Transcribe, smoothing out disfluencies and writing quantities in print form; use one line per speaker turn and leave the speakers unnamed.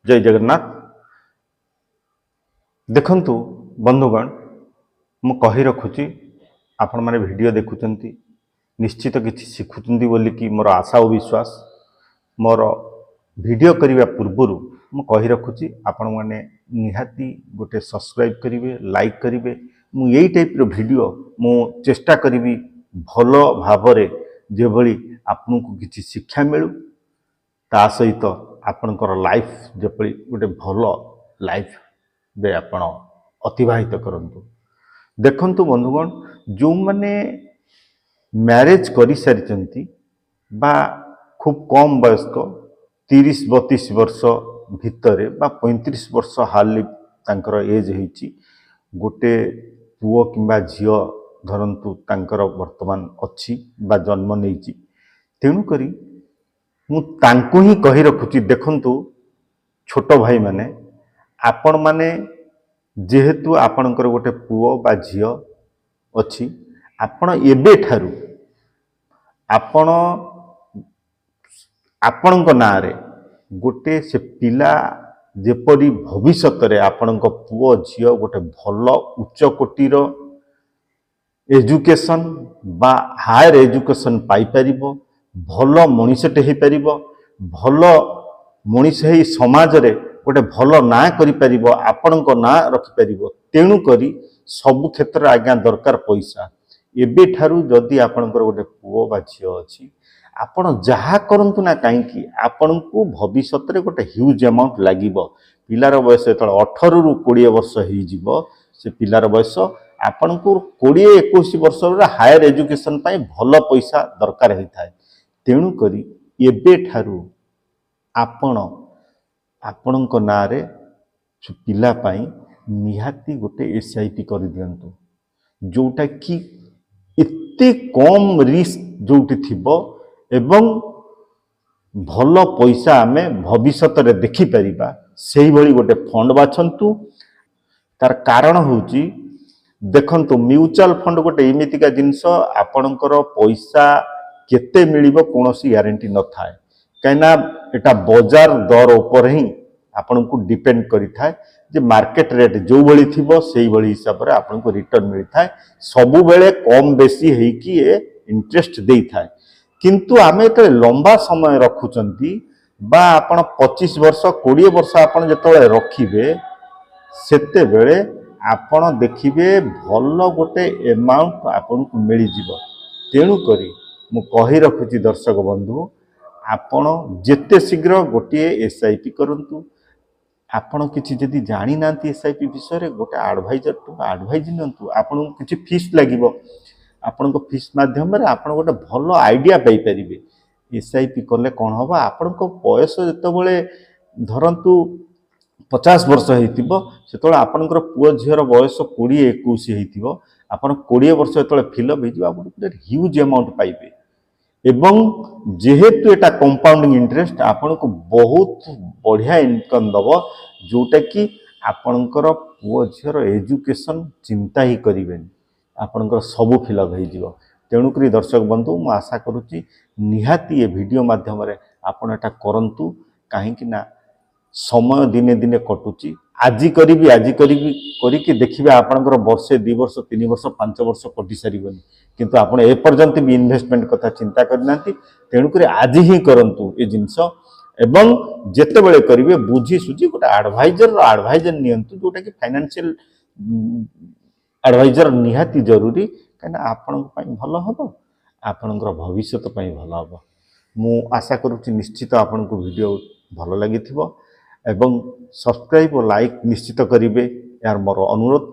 जय जगन्नाथ। देखंतु बंधुगण, मु कही रखुची आपण माने वीडियो देखुचंती निश्चित किछि शिखुचंती बोली कि मोर आशा और विश्वास। मोर वीडियो करिवा पूर्वरु मु कही रखुची आपण माने निहाती गोटे सब्सक्राइब करिवे, लाइक करिवे। मु एई टाइप रो वीडियो मु चेष्टा करिवि भलो भाबरे जे भली आपनको किछि शिक्षा मिलु, ता सहित आपनकर लाइफ जेपरि गोटे भलो लाइफ बे आपण अतिबाहित करंतु। देखंतु बंधुगण, जो माने मैरिज करि सारिचंती बा खूब कम वयस्क 30-32 वर्ष भितरे बा 35 वर्ष हाली तांकर एज होईची, गोटे पुओ किंबा झियो धरंतु तांकर वर्तमान अछि बा जन्म नेईची। तेणु करी मु तांको ही कही रखुची, देखंतु छोट भाई माने आपण माने जेहेतु आपणकर गोटे पुओ बा झियो अछि, आपण एबे ठारू आपण आपणक नारे गोटे से पिला जेपरी भविष्यत रे आपणक पुओ झियो गोटे भलो उच्च कोटीर एजुकेशन बा हायर एजुकेशन पाई परिबो, भलो मनीषटे हे परिबो, भलो मनीष हे समाज रे गोटे भलो ना करि परिबो, आपणक ना रखि परिबो। तेणु करी सब क्षेत्र आज्ञा दरकार पैसा। एबे ठारू जदि आपणकर गोटे पुओ बा झियो अछि, आपण जहा करंतु ना काईकी आपणको भविष्यत रे गोटे ह्यूज अमाउंट लागिबो। पिलार बयस त 18 रु 20 वर्ष हेई जिवो, से पिलार बयस आपणको 20-21 वर्ष रे हायर एजुकेशन पाई भलो पैसा दरकार हेई थाए। तेणु करी एबे ठारू आपण आपणको नारे पिला पाई निहाती गोटे एसआईपी कर दियंतु, जोटा कि इत्ते कम रिस्क जोटी थिबो एवं भलो पैसा आमे भविष्यत रे देखि परिबा, सेही भली गोटे फंड बाछंतु। तार कारण होउची, देखंतु म्यूचुअल फंड गोटे एमितिका जिंस आपणकर पैसा केते मिलिबो कोनोसी ग्यारंटी न थाए, काइना एटा बाजार दर ऊपर ही आपनको डिपेंड करि थाए जे मार्केट रेट जो भली थिबो सेही भली हिसाब रे आपनको रिटर्न मिलि थाए। सबु बेले कम बेसी हेई कि ए इंटरेस्ट देई थाए। किंतु आमे तो लंबा समय रखुचंती बा आपण 25 वर्ष 20 वर्ष आपण जतले रखिबे, सेते बेले आपण देखिबे भलो गोटे अमाउंट आपण को मिलि जिवो। तेणु करी मु कहि रखुची दर्शक बंधु, आपण जेते शीघ्र गोटे एसआईपी करंतु। आपण किछि जदि जानि नांती एसआईपी विषय रे गोटे एडवाइजर टू एडवाइज नियंतु। आपण किछि फीस लागिवो, आपण को फीस माध्यम रे आपण गोटे भलो आइडिया पाई परिबे। एसआईपी करले कोन होबा, आपण को बयस जतबेले धरंतु 50 वर्ष हेतिबो, सेतोले आपनकर पुओ झियर बयस 20-21 हेतिबो, आपण 20 वर्ष जतबेले फिलअप हेजिबो, आपण गोटे ह्यूज अमाउंट पाइबे। एवं जेहेतु एटा कंपाउंडिंग इंटरेस्ट आपण को बहुत बढ़िया इनकम दबो, जोटा कि आपनकर पुओ झियर एजुकेशन चिंता ही करिवेनी, आपनकर सब फिलअप हो जिवो। तेणु करी दर्शक बंधु, मु आशा करूची निहाती ये वीडियो माध्यम रे आपण एटा करंतु, काहे कि ना समय दिने दिने कटुची। आज करिकी देखिबे आपनकर वर्षे 2 वर्ष 3 वर्ष 5 वर्ष कटि सारिबनी, किंतु आपण ए पर्यंत भी इन्वेस्टमेंट कथा चिंता करनांती। तेणु करी आज ही करंतु ए जिंस, एवं जेते बेले करिवे बुझी सुझी गोटे एडवाइजर नियंतु, जोटा कि फाइनेंशियल एडवाइजर निहाती जरूरी, कहना आपण भल हम आपणकर भविष्य भल हम। मु आशा करुच्ची निश्चित आपण को वीडियो भल लगी एवं सब्सक्राइब और लाइक निश्चित करेंगे, यार मोर अनुरोध।